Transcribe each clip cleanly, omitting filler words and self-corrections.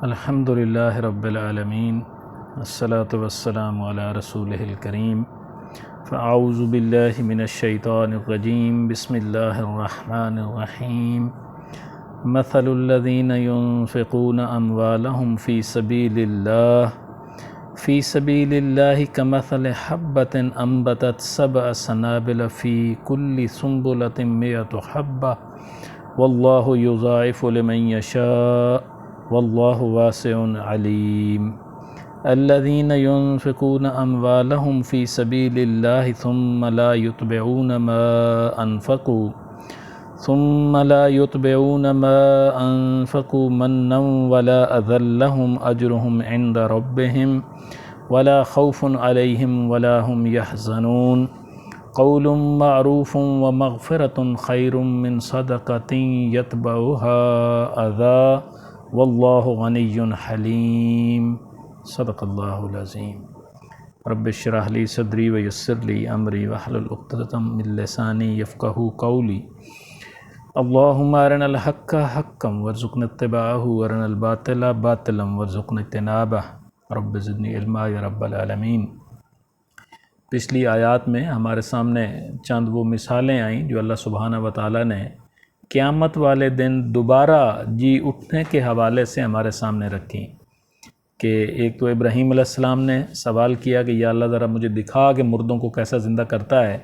الحمدللہ رب العالمین والصلاة والسلام علی رسولہ الکریم فاعوذ باللہ من الشیطان الرجیم بسم اللہ الرحمن الرحیم مثل الذین ينفقون اموالهم فی سبیل اللہ کمثل حبۃ انبتت سبع سنابل فی کل سنبلۃ مئۃ حبۃ واللہ یضاعف لمن یشاء واللہ واسع علیم الذین ينفقون اموالهم فی سبیل اللہ ثم لا يتبعون ما انفقوا منا ولا اذى لهم اجرهم عند ربهم ولا خوف علیہم ولا هم يحزنون قول معروف ومغفرۃ خیر من صدقۃ یتبعها اذی واللہ غنی حلیم صدق اللہ العظیم رب اشرح لی صدری ویسر لی امری واحلل عقدۃ من لسانی یفقہوا قولی اللہم ارنا الحق حقا وارزقنا اتباعہ وارنا الباطل باطلا وارزقنا اجتنابہ رب زدنی علما یا رب العالمین۔ پچھلی آیات میں ہمارے سامنے چند وہ مثالیں آئیں جو اللہ سبحانہ و تعالیٰ نے قیامت والے دن دوبارہ جی اٹھنے کے حوالے سے ہمارے سامنے رکھیں کہ ایک تو ابراہیم علیہ السلام نے سوال کیا کہ یا اللہ ذرا مجھے دکھا کہ مردوں کو کیسا زندہ کرتا ہے،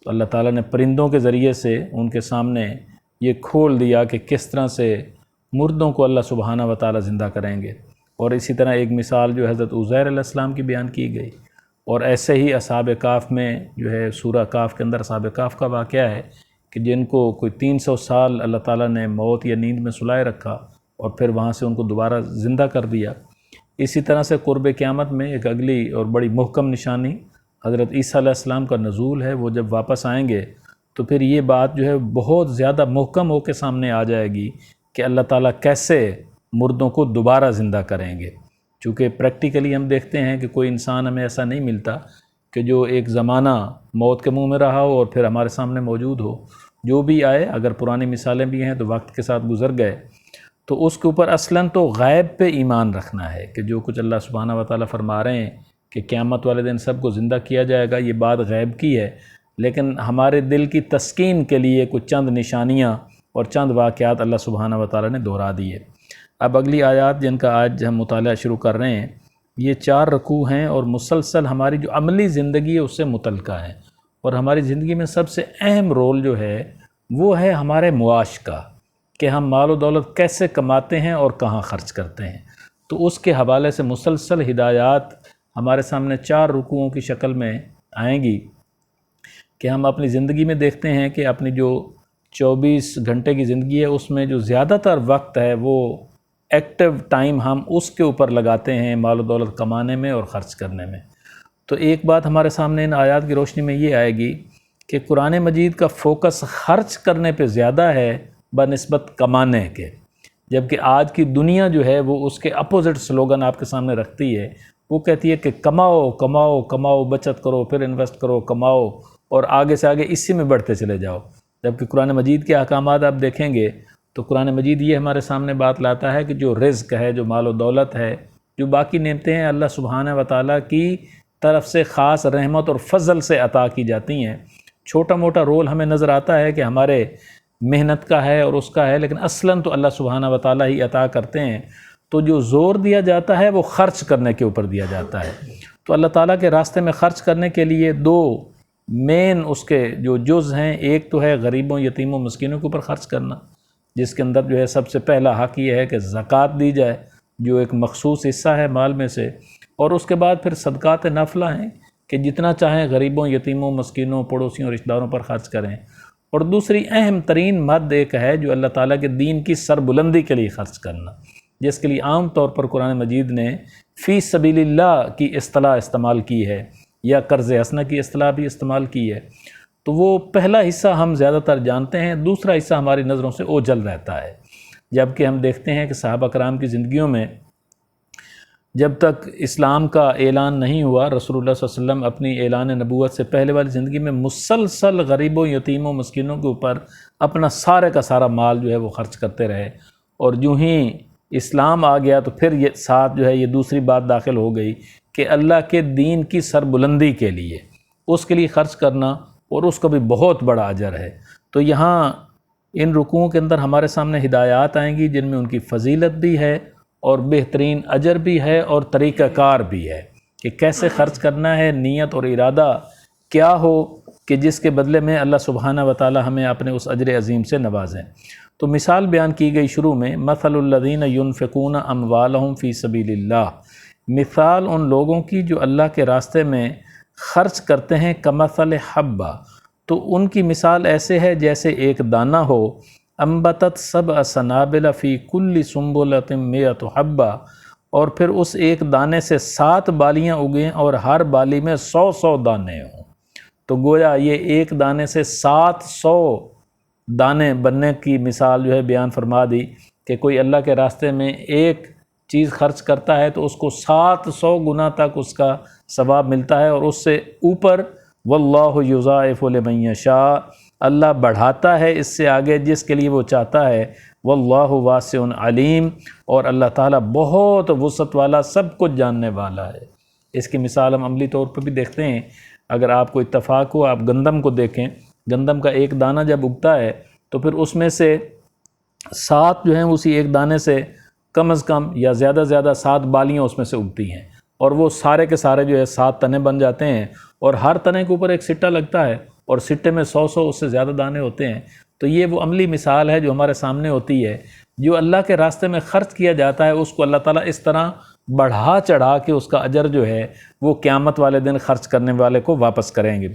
تو اللہ تعالیٰ نے پرندوں کے ذریعے سے ان کے سامنے یہ کھول دیا کہ کس طرح سے مردوں کو اللہ سبحانہ و تعالیٰ زندہ کریں گے۔ اور اسی طرح ایک مثال جو حضرت عزیر علیہ السلام کی بیان کی گئی، اور ایسے ہی اصحاب کہف میں جو ہے سورہ کہف کے اندر اصحاب کہف کا واقعہ ہے کہ جن کو کوئی 300 سال اللہ تعالیٰ نے موت یا نیند میں سلائے رکھا اور پھر وہاں سے ان کو دوبارہ زندہ کر دیا۔ اسی طرح سے قرب قیامت میں ایک اگلی اور بڑی محکم نشانی حضرت عیسیٰ علیہ السلام کا نزول ہے۔ وہ جب واپس آئیں گے تو پھر یہ بات جو ہے بہت زیادہ محکم ہو کے سامنے آ جائے گی کہ اللہ تعالیٰ کیسے مردوں کو دوبارہ زندہ کریں گے، چونکہ پریکٹیکلی ہم دیکھتے ہیں کہ کوئی انسان ہمیں ایسا نہیں ملتا کہ جو ایک زمانہ موت کے منہ میں رہا ہو اور پھر ہمارے سامنے موجود ہو۔ جو بھی آئے، اگر پرانی مثالیں بھی ہیں تو وقت کے ساتھ گزر گئے، تو اس کے اوپر اصلاً تو غیب پہ ایمان رکھنا ہے کہ جو کچھ اللہ سبحانہ و تعالیٰ فرما رہے ہیں کہ قیامت والے دن سب کو زندہ کیا جائے گا، یہ بات غیب کی ہے، لیکن ہمارے دل کی تسکین کے لیے کچھ چند نشانیاں اور چند واقعات اللہ سبحانہ و تعالیٰ نے دہرا دیے۔ اب اگلی آیات جن کا آج ہم مطالعہ شروع کر رہے ہیں، یہ 4 رکوع ہیں اور مسلسل ہماری جو عملی زندگی ہے اس سے متعلقہ ہیں، اور ہماری زندگی میں سب سے اہم رول جو ہے وہ ہے ہمارے معاش کا، کہ ہم مال و دولت کیسے کماتے ہیں اور کہاں خرچ کرتے ہیں۔ تو اس کے حوالے سے مسلسل ہدایات ہمارے سامنے 4 رکوعوں کی شکل میں آئیں گی کہ ہم اپنی زندگی میں دیکھتے ہیں کہ اپنی جو 24 گھنٹے کی زندگی ہے اس میں جو زیادہ تر وقت ہے وہ ایکٹیو ٹائم ہم اس کے اوپر لگاتے ہیں مال و دولت کمانے میں اور خرچ کرنے میں۔ تو ایک بات ہمارے سامنے ان آیات کی روشنی میں یہ آئے گی کہ قرآن مجید کا فوکس خرچ کرنے پہ زیادہ ہے بنسبت کمانے کے، جبکہ آج کی دنیا جو ہے وہ اس کے اپوزٹ سلوگن آپ کے سامنے رکھتی ہے۔ وہ کہتی ہے کہ کماؤ کماؤ کماؤ، بچت کرو، پھر انویسٹ کرو، کماؤ، اور آگے سے آگے اسی میں بڑھتے چلے جاؤ۔ جبکہ قرآن مجید کے احکامات آپ دیکھیں گے تو قرآن مجید یہ ہمارے سامنے بات لاتا ہے کہ جو رزق ہے، جو مال و دولت ہے، جو باقی نعمتیں ہیں، اللہ سبحانہ و تعالیٰ کی طرف سے خاص رحمت اور فضل سے عطا کی جاتی ہیں۔ چھوٹا موٹا رول ہمیں نظر آتا ہے کہ ہمارے محنت کا ہے اور اس کا ہے، لیکن اصلاً تو اللہ سبحانہ و تعالیٰ ہی عطا کرتے ہیں۔ تو جو زور دیا جاتا ہے وہ خرچ کرنے کے اوپر دیا جاتا ہے۔ تو اللہ تعالیٰ کے راستے میں خرچ کرنے کے لیے 2 مین اس کے جو جز ہیں، ایک تو ہے غریبوں، یتیموں، مسکینوں کے اوپر خرچ کرنا، جس کے اندر جو ہے سب سے پہلا حق یہ ہے کہ زکوٰۃ دی جائے، جو ایک مخصوص حصہ ہے مال میں سے، اور اس کے بعد پھر صدقات نافلہ ہیں کہ جتنا چاہیں غریبوں، یتیموں، مسکینوں، پڑوسیوں، رشتہ داروں پر خرچ کریں۔ اور دوسری اہم ترین مد ایک ہے جو اللہ تعالیٰ کے دین کی سربلندی کے لیے خرچ کرنا، جس کے لیے عام طور پر قرآن مجید نے فی سبیل اللہ کی اصطلاح استعمال کی ہے، یا قرض حسنہ کی اصطلاح بھی استعمال کی ہے۔ تو وہ پہلا حصہ ہم زیادہ تر جانتے ہیں، دوسرا حصہ ہماری نظروں سے اوجھل رہتا ہے۔ جبکہ ہم دیکھتے ہیں کہ صحابہ کرام کی زندگیوں میں جب تک اسلام کا اعلان نہیں ہوا، رسول اللہ صلی اللہ علیہ وسلم اپنی اعلان نبوت سے پہلے والی زندگی میں مسلسل غریبوں، یتیموں، مسکینوں کے اوپر اپنا سارے کا سارا مال جو ہے وہ خرچ کرتے رہے، اور جو ہی اسلام آ گیا تو پھر یہ ساتھ جو ہے یہ دوسری بات داخل ہو گئی کہ اللہ کے دین کی سربلندی کے لیے اس کے لیے خرچ کرنا، اور اس کا بھی بہت بڑا اجر ہے۔ تو یہاں ان رکوعوں کے اندر ہمارے سامنے ہدایات آئیں گی جن میں ان کی فضیلت بھی ہے اور بہترین اجر بھی ہے اور طریقہ کار بھی ہے کہ کیسے خرچ کرنا ہے، نیت اور ارادہ کیا ہو کہ جس کے بدلے میں اللہ سبحانہ وتعالی ہمیں اپنے اس اجر عظیم سے نوازیں۔ تو مثال بیان کی گئی شروع میں، مثل الذین ينفقون اموالهم فی سبیل اللہ، مثال ان لوگوں کی جو اللہ کے راستے میں خرچ کرتے ہیں، کمثل حبہ، تو ان کی مثال ایسے ہے جیسے ایک دانہ ہو، انبتت سبع سنابل فی کل سنبلۃ مئۃ حبہ، اور پھر اس ایک دانے سے 7 بالیاں اگیں اور ہر بالی میں 100 دانے ہوں۔ تو گویا یہ ایک دانے سے 700 دانے بننے کی مثال جو ہے بیان فرما دی کہ کوئی اللہ کے راستے میں ایک چیز خرچ کرتا ہے تو اس کو 700 گنا تک اس کا ثواب ملتا ہے، اور اس سے اوپر واللہ یضاعف لمن یشاء، اللہ بڑھاتا ہے اس سے آگے جس کے لیے وہ چاہتا ہے، واللہ واسع علیم، اور اللہ تعالیٰ بہت وسعت والا، سب کچھ جاننے والا ہے۔ اس کی مثال ہم عملی طور پر بھی دیکھتے ہیں، اگر آپ کو اتفاق ہو آپ گندم کو دیکھیں، گندم کا ایک دانہ جب اگتا ہے تو پھر اس میں سے 7 جو ہیں اسی ایک دانے سے کم از کم یا زیادہ سے زیادہ 7 بالیاں اس میں سے اگتی ہیں، اور وہ سارے کے سارے جو ہے 7 تنے بن جاتے ہیں، اور ہر تنے کے اوپر ایک سٹہ لگتا ہے، اور سٹے میں 100 اس سے زیادہ دانے ہوتے ہیں۔ تو یہ وہ عملی مثال ہے جو ہمارے سامنے ہوتی ہے، جو اللہ کے راستے میں خرچ کیا جاتا ہے اس کو اللہ تعالیٰ اس طرح بڑھا چڑھا کے اس کا اجر جو ہے وہ قیامت والے دن خرچ کرنے والے کو واپس کریں گے۔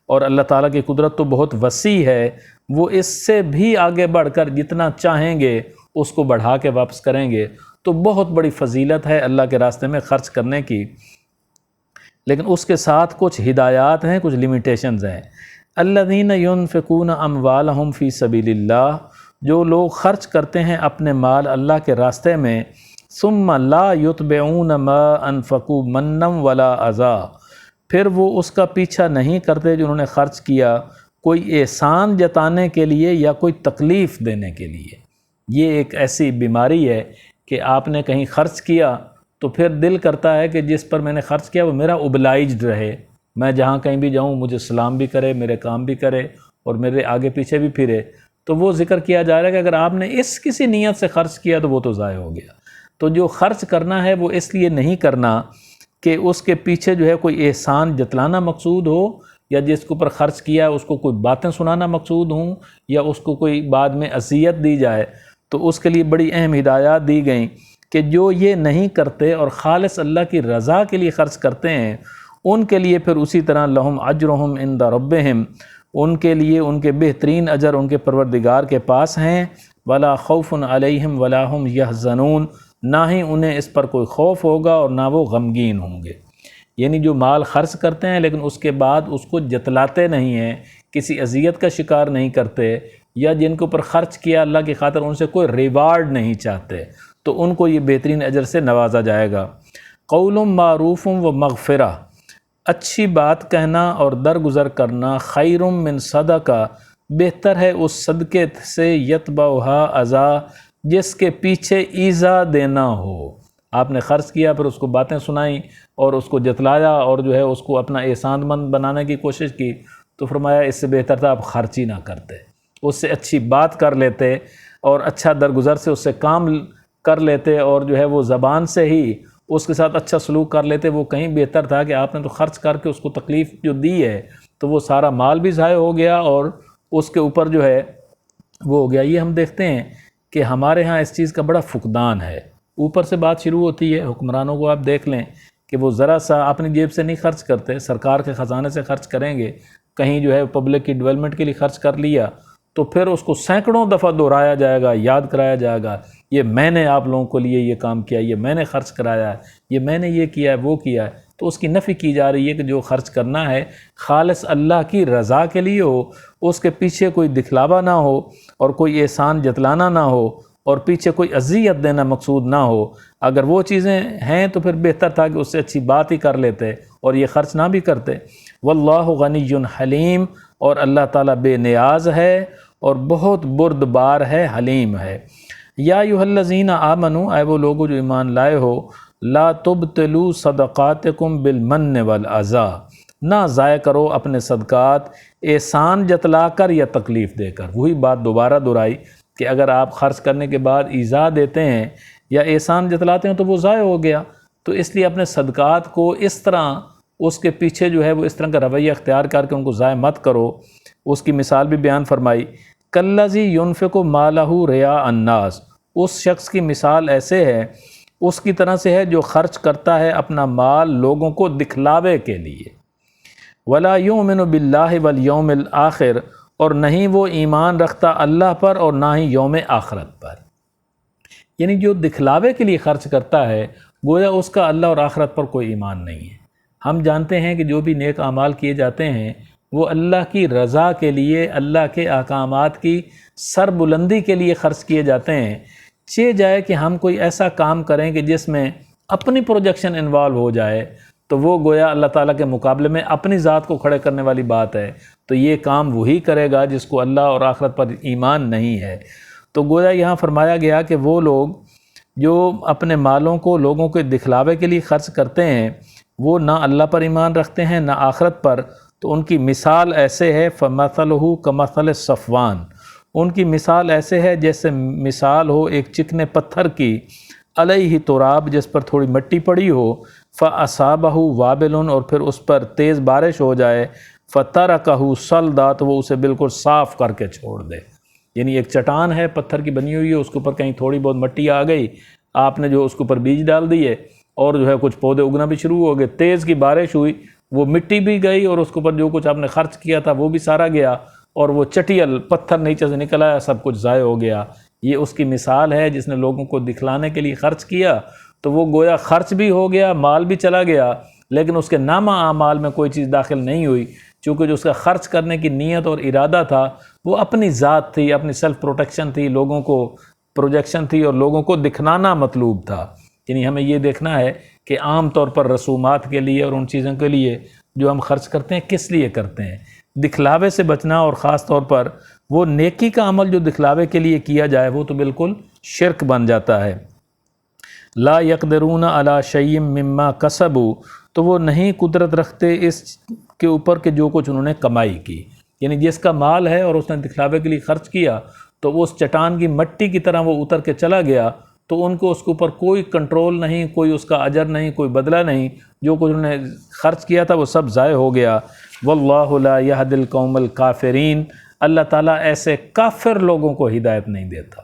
اور اللہ تعالیٰ کی قدرت تو بہت وسیع ہے، وہ اس سے بھی آگے بڑھ کر جتنا چاہیں گے اس کو بڑھا کے واپس کریں گے۔ تو بہت بڑی فضیلت ہے اللہ کے راستے میں خرچ کرنے کی، لیکن اس کے ساتھ کچھ ہدایات ہیں، کچھ لیمیٹیشنز ہیں۔ الذین ينفقون اموالهم فی سبیل اللہ، جو لوگ خرچ کرتے ہیں اپنے مال اللہ کے راستے میں، ثم لا یتبعون ما انفقوا منا ولا اذی، پھر وہ اس کا پیچھا نہیں کرتے جو انہوں نے خرچ کیا کوئی احسان جتانے کے لیے یا کوئی تکلیف دینے کے لیے۔ یہ ایک ایسی بیماری ہے کہ آپ نے کہیں خرچ کیا تو پھر دل کرتا ہے کہ جس پر میں نے خرچ کیا وہ میرا اوبلائجڈ رہے، میں جہاں کہیں بھی جاؤں مجھے سلام بھی کرے، میرے کام بھی کرے اور میرے آگے پیچھے بھی پھرے۔ تو وہ ذکر کیا جا رہا ہے کہ اگر آپ نے اس کسی نیت سے خرچ کیا تو وہ تو ضائع ہو گیا۔ تو جو خرچ کرنا ہے وہ اس لیے نہیں کرنا کہ اس کے پیچھے جو ہے کوئی احسان جتلانا مقصود ہو، یا جس کے اوپر خرچ کیا ہے اس کو کوئی باتیں سنانا مقصود ہوں، یا اس کو کوئی بعد میں اذیت دی جائے۔ تو اس کے لیے بڑی اہم ہدایات دی گئیں کہ جو یہ نہیں کرتے اور خالص اللہ کی رضا کے لیے خرچ کرتے ہیں ان کے لیے پھر اسی طرح لہم اجرہم عند ربہم، ان کے لیے ان کے بہترین اجر ان کے پروردگار کے پاس ہیں، ولا خوف علیہم ولا ہم یحزنون، نہ ہی انہیں اس پر کوئی خوف ہوگا اور نہ وہ غمگین ہوں گے۔ یعنی جو مال خرچ کرتے ہیں لیکن اس کے بعد اس کو جتلاتے نہیں ہیں، کسی اذیت کا شکار نہیں کرتے، یا جن کے اوپر خرچ کیا اللہ کی خاطر ان سے کوئی ریوارڈ نہیں چاہتے، تو ان کو یہ بہترین اجر سے نوازا جائے گا۔ قول معروف و مغفرہ، اچھی بات کہنا اور درگزر کرنا، خیر من صدقہ، بہتر ہے اس صدقے سے، یتبعھا اذی، جس کے پیچھے ایذا دینا ہو۔ آپ نے خرچ کیا پھر اس کو باتیں سنائیں اور اس کو جتلایا اور جو ہے اس کو اپنا احسان مند بنانے کی کوشش کی، تو فرمایا اس سے بہتر تھا آپ خرچ ہی نہ کرتے، اس سے اچھی بات کر لیتے اور اچھا درگزر سے اس سے کام کر لیتے، اور جو ہے وہ زبان سے ہی اس کے ساتھ اچھا سلوک کر لیتے، وہ کہیں بہتر تھا کہ آپ نے تو خرچ کر کے اس کو تکلیف جو دی ہے تو وہ سارا مال بھی ضائع ہو گیا اور اس کے اوپر جو ہے وہ ہو گیا۔ یہ ہم دیکھتے ہیں کہ ہمارے ہاں اس چیز کا بڑا فقدان ہے۔ اوپر سے بات شروع ہوتی ہے، حکمرانوں کو آپ دیکھ لیں کہ وہ ذرا سا اپنی جیب سے نہیں خرچ کرتے، سرکار کے خزانے سے خرچ کریں گے، کہیں جو ہے پبلک کی ڈیولپمنٹ کے لیے خرچ کر لیا تو پھر اس کو سینکڑوں دفعہ دہرایا جائے گا، یاد کرایا جائے گا، یہ میں نے آپ لوگوں کو لیے یہ کام کیا، یہ میں نے خرچ کرایا ہے، یہ میں نے یہ کیا ہے وہ کیا ہے۔ تو اس کی نفی کی جا رہی ہے کہ جو خرچ کرنا ہے خالص اللہ کی رضا کے لیے ہو، اس کے پیچھے کوئی دکھلاوا نہ ہو اور کوئی احسان جتلانا نہ ہو اور پیچھے کوئی اذیت دینا مقصود نہ ہو۔ اگر وہ چیزیں ہیں تو پھر بہتر تھا کہ اس سے اچھی بات ہی کر لیتے اور یہ خرچ نہ بھی کرتے۔ واللہ غنی حلیم، اور اللہ تعالیٰ بے نیاز ہے اور بہت بردبار ہے، حلیم ہے۔ یا ایھا الذین آمنوا، اے وہ لوگو جو ایمان لائے ہو، لا تبطلوا صدقاتکم بالمن والاذی، نہ ضائع کرو اپنے صدقات احسان جتلا کر یا تکلیف دے کر۔ وہی بات دوبارہ دہرائی کہ اگر آپ خرچ کرنے کے بعد ایذا دیتے ہیں یا احسان جتلاتے ہیں تو وہ ضائع ہو گیا۔ تو اس لیے اپنے صدقات کو اس طرح اس کے پیچھے جو ہے وہ اس طرح کا رویہ اختیار کر کے ان کو ضائع مت کرو۔ اس کی مثال بھی بیان فرمائی، کالذی ینفق مالہ رئاء الناس، اس شخص کی مثال ایسے ہے، اس کی طرح سے ہے جو خرچ کرتا ہے اپنا مال لوگوں کو دکھلاوے کے لیے۔ ولا یؤمن باللہ والیوم الآخر، اور نہیں وہ ایمان رکھتا اللہ پر اور نہ ہی یوم آخرت پر۔ یعنی جو دکھلاوے کے لیے خرچ کرتا ہے گویا اس کا اللہ اور آخرت پر کوئی ایمان نہیں ہے۔ ہم جانتے ہیں کہ جو بھی نیک اعمال کیے جاتے ہیں وہ اللہ کی رضا کے لیے، اللہ کے احکامات کی سربلندی کے لیے خرچ کیے جاتے ہیں۔ چہ جائے کہ ہم کوئی ایسا کام کریں کہ جس میں اپنی پروجیکشن انوالو ہو جائے تو وہ گویا اللہ تعالیٰ کے مقابلے میں اپنی ذات کو کھڑے کرنے والی بات ہے، تو یہ کام وہی کرے گا جس کو اللہ اور آخرت پر ایمان نہیں ہے۔ تو گویا یہاں فرمایا گیا کہ وہ لوگ جو اپنے مالوں کو لوگوں کے دکھلاوے کے لیے خرچ کرتے ہیں وہ نہ اللہ پر ایمان رکھتے ہیں نہ آخرت پر، تو ان کی مثال ایسے ہے فَمَثَلُهُ كَمَثَلِ صَفْوَانٍ، ان کی مثال ایسے ہے جیسے مثال ہو ایک چکنے پتھر کی، علیہ تراب، جس پر تھوڑی مٹی پڑی ہو، فَأَصَابَهُ وَابِلٌ، اور پھر اس پر تیز بارش ہو جائے، فَتَرَكَهُ صَلْدًا، تو وہ اسے بالکل صاف کر کے چھوڑ دے۔ یعنی ایک چٹان ہے پتھر کی بنی ہوئی ہے، اس کے اوپر کہیں تھوڑی بہت مٹی آ گئی، آپ نے جو اس کے اوپر بیج ڈال دیے اور جو ہے کچھ پودے اگنا بھی شروع ہو گئے، تیز کی بارش ہوئی، وہ مٹی بھی گئی اور اس کے اوپر جو کچھ آپ نے خرچ کیا تھا وہ بھی سارا گیا، اور وہ چٹیل پتھر نیچے سے نکل آیا، سب کچھ ضائع ہو گیا۔ یہ اس کی مثال ہے جس نے لوگوں کو دکھلانے کے لیے خرچ کیا، تو وہ گویا خرچ بھی ہو گیا، مال بھی چلا گیا، لیکن اس کے نامہ اعمال میں کوئی چیز داخل نہیں ہوئی، چونکہ جو اس کا خرچ کرنے کی نیت اور ارادہ تھا وہ اپنی ذات تھی، اپنی سیلف پروٹیکشن تھی، لوگوں کو پروجیکشن تھی اور لوگوں کو دکھلانا مطلوب تھا۔ یعنی ہمیں یہ دیکھنا ہے کہ عام طور پر رسومات کے لیے اور ان چیزوں کے لیے جو ہم خرچ کرتے ہیں کس لیے کرتے ہیں، دکھلاوے سے بچنا، اور خاص طور پر وہ نیکی کا عمل جو دکھلاوے کے لیے کیا جائے وہ تو بالکل شرک بن جاتا ہے۔ لا یقدرون علی شیء مما کسبوا، تو وہ نہیں قدرت رکھتے اس کے اوپر کہ جو کچھ انہوں نے کمائی کی، یعنی جس کا مال ہے اور اس نے دکھلاوے کے لیے خرچ کیا تو وہ اس چٹان کی مٹی کی طرح وہ اتر کے چلا گیا، تو ان کو اس کے اوپر کوئی کنٹرول نہیں، کوئی اس کا اجر نہیں، کوئی بدلہ نہیں، جو کچھ انہوں نے خرچ کیا تھا وہ سب ضائع ہو گیا۔ واللہ لا یہدی القوم الکافرین، اللہ تعالیٰ ایسے کافر لوگوں کو ہدایت نہیں دیتا۔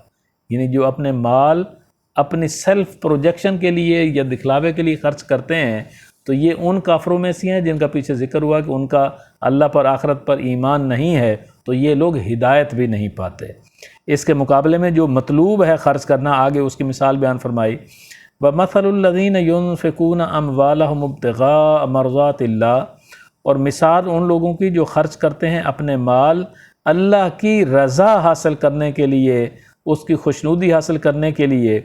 یعنی جو اپنے مال اپنی سیلف پروجیکشن کے لیے یا دکھلاوے کے لیے خرچ کرتے ہیں تو یہ ان کافروں میں سے ہیں جن کا پیچھے ذکر ہوا کہ ان کا اللہ پر آخرت پر ایمان نہیں ہے، تو یہ لوگ ہدایت بھی نہیں پاتے۔ اس کے مقابلے میں جو مطلوب ہے خرچ کرنا، آگے اس کی مثال بیان فرمائی، وَمَثَلُ الَّذِينَ يُنْفِقُونَ أَمْوَالَهُمُ ابْتِغَاءَ مَرْضَاتِ اللَّهِ، اور مثال ان لوگوں کی جو خرچ کرتے ہیں اپنے مال اللہ کی رضا حاصل کرنے کے لیے، اس کی خوشنودی حاصل کرنے کے لیے،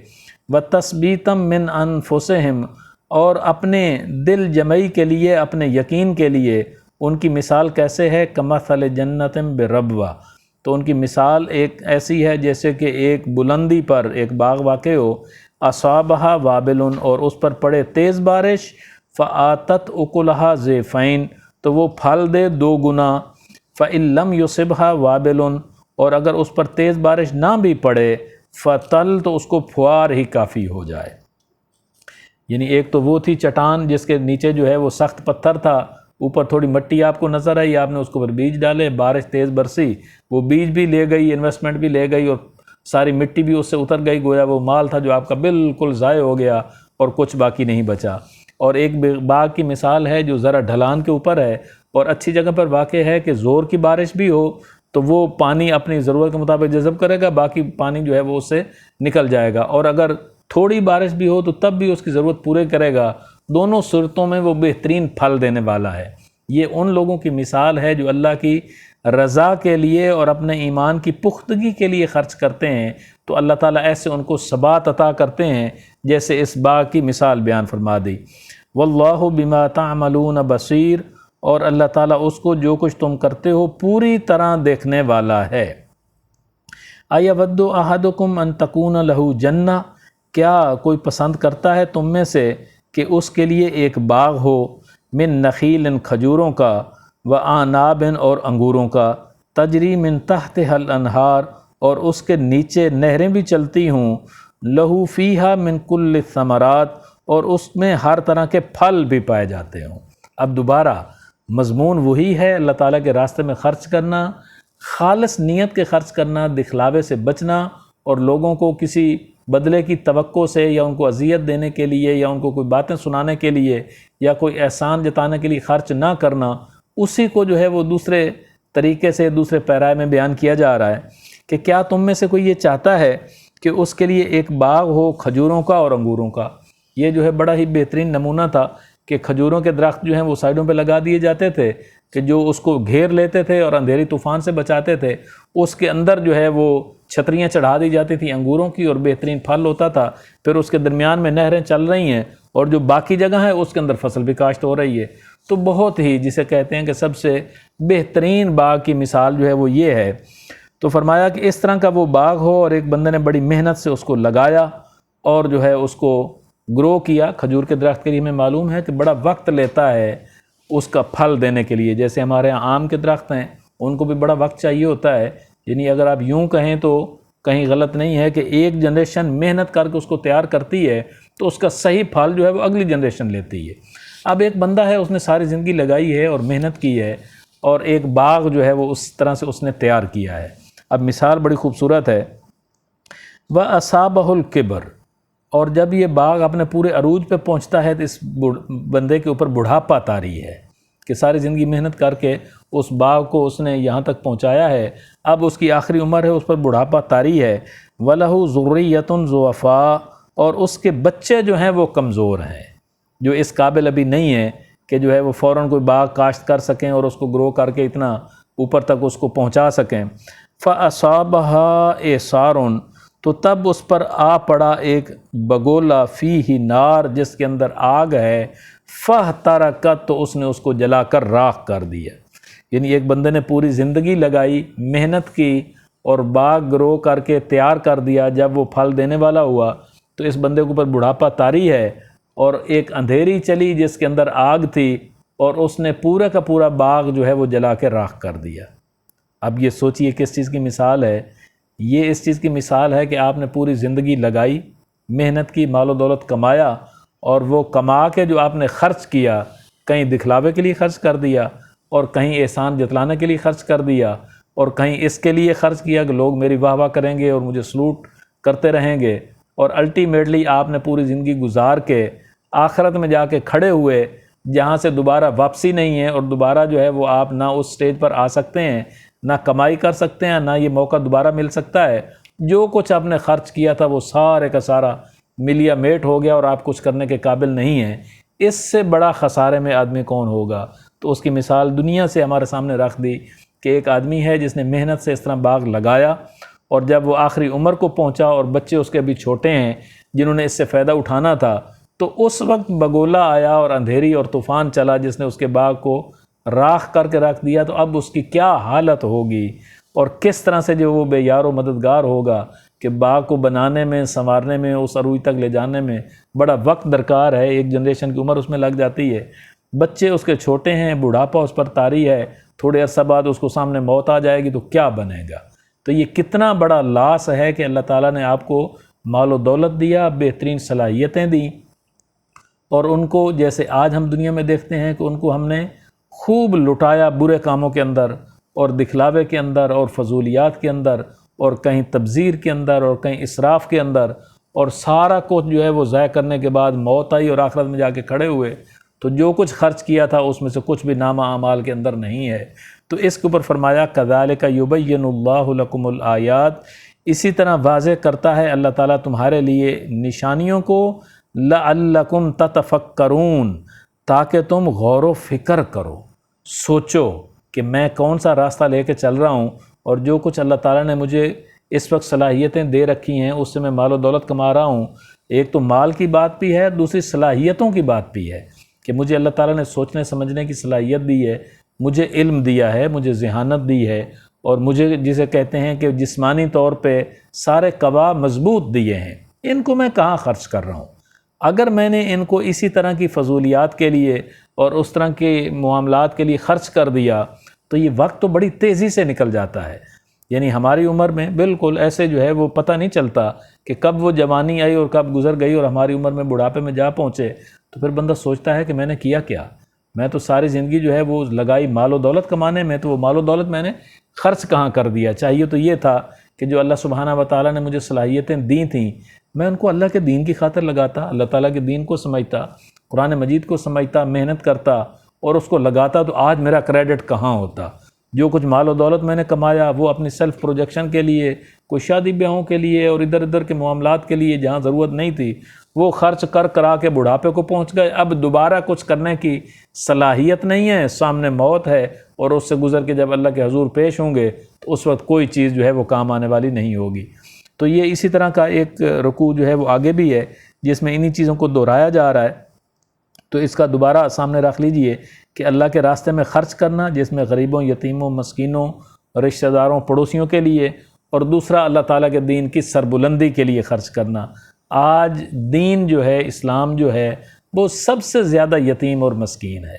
وَتَثْبِيتًا مِّنْ أَنفُسِهِمْ، اور اپنے دل جمعی کے لیے، اپنے یقین کے لیے، ان کی مثال کیسے ہے، کَمَثَلِ جَنَّةٍ بِرَبْوَةٍ، تو ان کی مثال ایک ایسی ہے جیسے کہ ایک بلندی پر ایک باغ واقع ہو، اصابہا وابل، اور اس پر پڑے تیز بارش، فآتت اکلہا ضعفین، تو وہ پھل دے 2 گنا، فإن لم یصبھا وابل، اور اگر اس پر تیز بارش نہ بھی پڑے، فتل، تو اس کو پھوار ہی کافی ہو جائے۔ یعنی ایک تو وہ تھی چٹان جس کے نیچے جو ہے وہ سخت پتھر تھا، اوپر تھوڑی مٹی آپ کو نظر آئی، آپ نے اس کے اوپر بیج ڈالے، بارش تیز برسی، وہ بیج بھی لے گئی، انویسٹمنٹ بھی لے گئی، اور ساری مٹی بھی اس سے اتر گئی، گویا وہ مال تھا جو آپ کا بالکل ضائع ہو گیا اور کچھ باقی نہیں بچا۔ اور ایک باغ کی مثال ہے جو ذرا ڈھلان کے اوپر ہے اور اچھی جگہ پر واقع ہے کہ زور کی بارش بھی ہو تو وہ پانی اپنی ضرورت کے مطابق جذب کرے گا، باقی پانی جو ہے وہ اس سے نکل جائے گا، اور اگر تھوڑی بارش بھی ہو تو تب بھی اس کی ضرورت پورے کرے گا، دونوں صورتوں میں وہ بہترین پھل دینے والا ہے۔ یہ ان لوگوں کی مثال ہے جو اللہ کی رضا کے لیے اور اپنے ایمان کی پختگی کے لیے خرچ کرتے ہیں، تو اللہ تعالیٰ ایسے ان کو ثبات عطا کرتے ہیں جیسے اس باغ کی مثال بیان فرما دی۔ واللہ بما تعملون بصیر، اور اللہ تعالیٰ اس کو جو کچھ تم کرتے ہو پوری طرح دیکھنے والا ہے۔ اَیَوَدُّ أَحَدُکُمْ أَن تَکُونَ لَهُ جَنَّۃٌ، کیا کوئی پسند کرتا ہے تم میں سے کہ اس کے لیے ایک باغ ہو، من نخیل، کھجوروں کا، وعناب، اور انگوروں کا، تجری من تحتها الانہار، اور اس کے نیچے نہریں بھی چلتی ہوں، لہو فیہا من کل الثمرات، اور اس میں ہر طرح کے پھل بھی پائے جاتے ہوں۔ اب دوبارہ مضمون وہی ہے، اللہ تعالیٰ کے راستے میں خرچ کرنا، خالص نیت کے خرچ کرنا، دکھلاوے سے بچنا، اور لوگوں کو کسی بدلے کی توقع سے یا ان کو اذیت دینے کے لیے یا ان کو کوئی باتیں سنانے کے لیے یا کوئی احسان جتانے کے لیے خرچ نہ کرنا، اسی کو جو ہے وہ دوسرے طریقے سے دوسرے پیرائے میں بیان کیا جا رہا ہے کہ کیا تم میں سے کوئی یہ چاہتا ہے کہ اس کے لیے ایک باغ ہو کھجوروں کا اور انگوروں کا۔ یہ جو ہے بڑا ہی بہترین نمونہ تھا کہ کھجوروں کے درخت جو ہیں وہ سائڈوں پہ لگا دیے جاتے تھے کہ جو اس کو گھیر لیتے تھے اور اندھیری طوفان سے بچاتے تھے، اس کے اندر جو ہے وہ چھتریاں چڑھا دی جاتی تھیں انگوروں کی، اور بہترین پھل ہوتا تھا، پھر اس کے درمیان میں نہریں چل رہی ہیں اور جو باقی جگہ ہے اس کے اندر فصل بھی کاشت ہو رہی ہے۔ تو بہت ہی جسے کہتے ہیں کہ سب سے بہترین باغ کی مثال جو ہے وہ یہ ہے۔ تو فرمایا کہ اس طرح کا وہ باغ ہو اور ایک بندے نے بڑی محنت سے اس کو لگایا اور جو ہے اس کو گرو کیا۔ کھجور کے درخت کے لیے ہمیں معلوم ہے کہ بڑا وقت لیتا ہے اس کا پھل دینے کے لیے، جیسے ہمارے یہاں آم کے درخت ہیں ان کو بھی بڑا وقت چاہیے ہوتا ہے، یعنی اگر آپ یوں کہیں تو کہیں غلط نہیں ہے کہ ایک جنریشن محنت کر کے اس کو تیار کرتی ہے تو اس کا صحیح پھل جو ہے وہ اگلی جنریشن لیتی ہے۔ اب ایک بندہ ہے، اس نے ساری زندگی لگائی ہے اور محنت کی ہے اور ایک باغ جو ہے وہ اس طرح سے اس نے تیار کیا ہے۔ اب مثال بڑی خوبصورت ہے، وَأَصَابَهُ الْكِبْرُ، اور جب یہ باغ اپنے پورے عروج پہ پہنچتا ہے تو اس بندے کے اوپر بڑھاپا طاری ہے کہ ساری زندگی محنت کر کے اس باغ کو اس نے یہاں تک پہنچایا ہے، اب اس کی آخری عمر ہے، اس پر بڑھاپا طاری ہے۔ وَلَهُ ذُرِّيَّةٌ ضُعَفَاءُ، اور اس کے بچے جو ہیں وہ کمزور ہیں، جو اس قابل ابھی نہیں ہیں کہ جو ہے وہ فوراً کوئی باغ کاشت کر سکیں اور اس کو گرو کر کے اتنا اوپر تک اس کو پہنچا سکیں۔ فَأَصَابَهَا إِعْصَارٌ، تو تب اس پر آ پڑا ایک بگولا، فیہ نار، جس کے اندر آگ ہے، فاحترقت، تو اس نے اس کو جلا کر راکھ کر دیا۔ یعنی ایک بندے نے پوری زندگی لگائی، محنت کی اور باغ گرو کر کے تیار کر دیا، جب وہ پھل دینے والا ہوا تو اس بندے کے اوپر بڑھاپا طاری ہے اور ایک اندھیری چلی جس کے اندر آگ تھی اور اس نے پورا کا پورا باغ جو ہے وہ جلا کے راکھ کر دیا۔ اب یہ سوچئے کس چیز کی مثال ہے؟ یہ اس چیز کی مثال ہے کہ آپ نے پوری زندگی لگائی، محنت کی، مال و دولت کمایا، اور وہ کما کے جو آپ نے خرچ کیا، کہیں دکھلاوے کے لیے خرچ کر دیا اور کہیں احسان جتلانے کے لیے خرچ کر دیا اور کہیں اس کے لیے خرچ کیا کہ لوگ میری واہ واہ کریں گے اور مجھے سلوٹ کرتے رہیں گے، اور الٹیمیٹلی آپ نے پوری زندگی گزار کے آخرت میں جا کے کھڑے ہوئے جہاں سے دوبارہ واپسی نہیں ہے، اور دوبارہ جو ہے وہ آپ نہ اس سٹیج پر آ سکتے ہیں، نہ کمائی کر سکتے ہیں، نہ یہ موقع دوبارہ مل سکتا ہے۔ جو کچھ آپ نے خرچ کیا تھا وہ سارے کا سارا ملیا میٹ ہو گیا اور آپ کچھ کرنے کے قابل نہیں ہیں۔ اس سے بڑا خسارے میں آدمی کون ہوگا؟ تو اس کی مثال دنیا سے ہمارے سامنے رکھ دی کہ ایک آدمی ہے جس نے محنت سے اس طرح باغ لگایا، اور جب وہ آخری عمر کو پہنچا اور بچے اس کے ابھی چھوٹے ہیں جنہوں نے اس سے فائدہ اٹھانا تھا، تو اس وقت بگولا آیا اور اندھیری اور طوفان چلا جس نے اس کے باغ کو راکھ کر کے رکھ دیا، تو اب اس کی کیا حالت ہوگی اور کس طرح سے جو وہ بے یار و مددگار ہوگا کہ باغ کو بنانے میں، سنوارنے میں، اس عروج تک لے جانے میں بڑا وقت درکار ہے، ایک جنریشن کی عمر اس میں لگ جاتی ہے، بچے اس کے چھوٹے ہیں، بڑھاپا اس پر طاری ہے، تھوڑے عرصہ بعد اس کو سامنے موت آ جائے گی تو کیا بنے گا؟ تو یہ کتنا بڑا لاس ہے کہ اللہ تعالیٰ نے آپ کو مال و دولت دیا، بہترین صلاحیتیں دیں، اور ان کو جیسے آج ہم دنیا میں دیکھتے ہیں کہ ان کو ہم نے خوب لٹایا برے کاموں کے اندر اور دکھلاوے کے اندر اور فضولیات کے اندر اور کہیں تبذیر کے اندر اور کہیں اسراف کے اندر، اور سارا کچھ جو ہے وہ ضائع کرنے کے بعد موت آئی اور آخرت میں جا کے کھڑے ہوئے تو جو کچھ خرچ کیا تھا اس میں سے کچھ بھی نامہ اعمال کے اندر نہیں ہے۔ تو اس کے اوپر فرمایا کذالک یبین اللہ لکم الآیات، اسی طرح واضح کرتا ہے اللہ تعالیٰ تمہارے لیے نشانیوں کو، لعلکم تتفکرون، تاکہ تم غور و فکر کرو، سوچو کہ میں کون سا راستہ لے کے چل رہا ہوں، اور جو کچھ اللہ تعالیٰ نے مجھے اس وقت صلاحیتیں دے رکھی ہیں اس سے میں مال و دولت کما رہا ہوں۔ ایک تو مال کی بات بھی ہے، دوسری صلاحیتوں کی بات بھی ہے کہ مجھے اللہ تعالیٰ نے سوچنے سمجھنے کی صلاحیت دی ہے، مجھے علم دیا ہے، مجھے ذہانت دی ہے، اور مجھے جسے کہتے ہیں کہ جسمانی طور پہ سارے قبا مضبوط دیے ہیں، ان کو میں کہاں خرچ کر رہا ہوں؟ اگر میں نے ان کو اسی طرح کی فضولیات کے لیے اور اس طرح کے معاملات کے لیے خرچ کر دیا تو یہ وقت تو بڑی تیزی سے نکل جاتا ہے۔ یعنی ہماری عمر میں بالکل ایسے جو ہے وہ پتہ نہیں چلتا کہ کب وہ جوانی آئی اور کب گزر گئی اور ہماری عمر میں بڑھاپے میں جا پہنچے، تو پھر بندہ سوچتا ہے کہ میں نے کیا کیا؟ میں تو ساری زندگی جو ہے وہ لگائی مال و دولت کمانے میں، تو وہ مال و دولت میں نے خرچ کہاں کر دیا؟ چاہیے تو یہ تھا کہ جو اللہ سبحانہ و تعالیٰ نے مجھے صلاحیتیں دی تھیں میں ان کو اللہ کے دین کی خاطر لگاتا، اللہ تعالیٰ کے دین کو سمجھتا، قرآن مجید کو سمجھتا، محنت کرتا اور اس کو لگاتا، تو آج میرا کریڈٹ کہاں ہوتا؟ جو کچھ مال و دولت میں نے کمایا وہ اپنی سیلف پروجیکشن کے لیے، کوئی شادی بیاہوں کے لیے اور ادھر ادھر کے معاملات کے لیے جہاں ضرورت نہیں تھی وہ خرچ کرا کے بڑھاپے کو پہنچ گئے۔ اب دوبارہ کچھ کرنے کی صلاحیت نہیں ہے، سامنے موت ہے اور اس سے گزر کے جب اللہ کے حضور پیش ہوں گے تو اس وقت کوئی چیز جو ہے وہ کام آنے والی نہیں ہوگی۔ تو یہ اسی طرح کا ایک رکوع جو ہے وہ آگے بھی ہے جس میں انہی چیزوں کو دہرایا جا رہا ہے۔ تو اس کا دوبارہ سامنے رکھ لیجئے کہ اللہ کے راستے میں خرچ کرنا، جس میں غریبوں، یتیموں، مسکینوں، رشتہ داروں، پڑوسیوں کے لیے، اور دوسرا اللہ تعالیٰ کے دین کی سربلندی کے لیے خرچ کرنا۔ آج دین جو ہے، اسلام جو ہے، وہ سب سے زیادہ یتیم اور مسکین ہے۔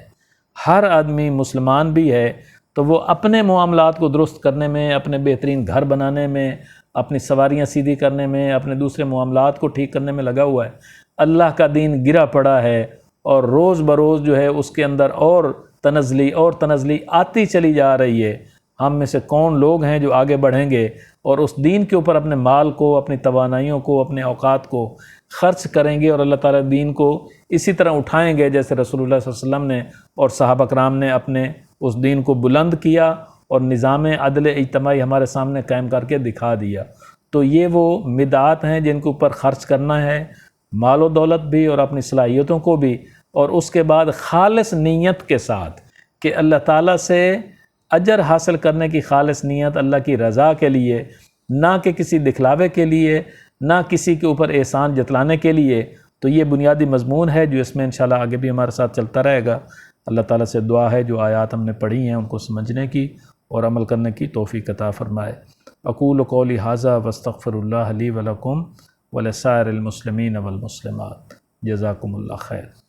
ہر آدمی مسلمان بھی ہے تو وہ اپنے معاملات کو درست کرنے میں، اپنے بہترین گھر بنانے میں، اپنی سواریاں سیدھی کرنے میں، اپنے دوسرے معاملات کو ٹھیک کرنے میں لگا ہوا ہے۔ اللہ کا دین گرا پڑا ہے اور روز بروز جو ہے اس کے اندر اور تنزلی آتی چلی جا رہی ہے۔ ہم میں سے کون لوگ ہیں جو آگے بڑھیں گے اور اس دین کے اوپر اپنے مال کو، اپنی توانائیوں کو، اپنے اوقات کو خرچ کریں گے اور اللہ تعالیٰ دین کو اسی طرح اٹھائیں گے جیسے رسول اللہ صلی اللہ علیہ وسلم نے اور صحابہ کرام نے اپنے اس دین کو بلند کیا اور نظام عدل اجتماعی ہمارے سامنے قائم کر کے دکھا دیا۔ تو یہ وہ مدعات ہیں جن کے اوپر خرچ کرنا ہے، مال و دولت بھی اور اپنی صلاحیتوں کو بھی، اور اس کے بعد خالص نیت کے ساتھ کہ اللہ تعالیٰ سے اجر حاصل کرنے کی خالص نیت، اللہ کی رضا کے لیے، نہ کہ کسی دکھلاوے کے لیے، نہ کسی کے اوپر احسان جتلانے کے لیے۔ تو یہ بنیادی مضمون ہے جو اس میں انشاءاللہ آگے بھی ہمارے ساتھ چلتا رہے گا۔ اللہ تعالیٰ سے دعا ہے جو آیات ہم نے پڑھی ہیں ان کو سمجھنے کی اور عمل کرنے کی توفیق عطا فرمائے۔ اقول قولی ھذا واستغفر اللہ لی ولکم ولسائر المسلمین والمسلمات۔ جزاکم اللہ خیر۔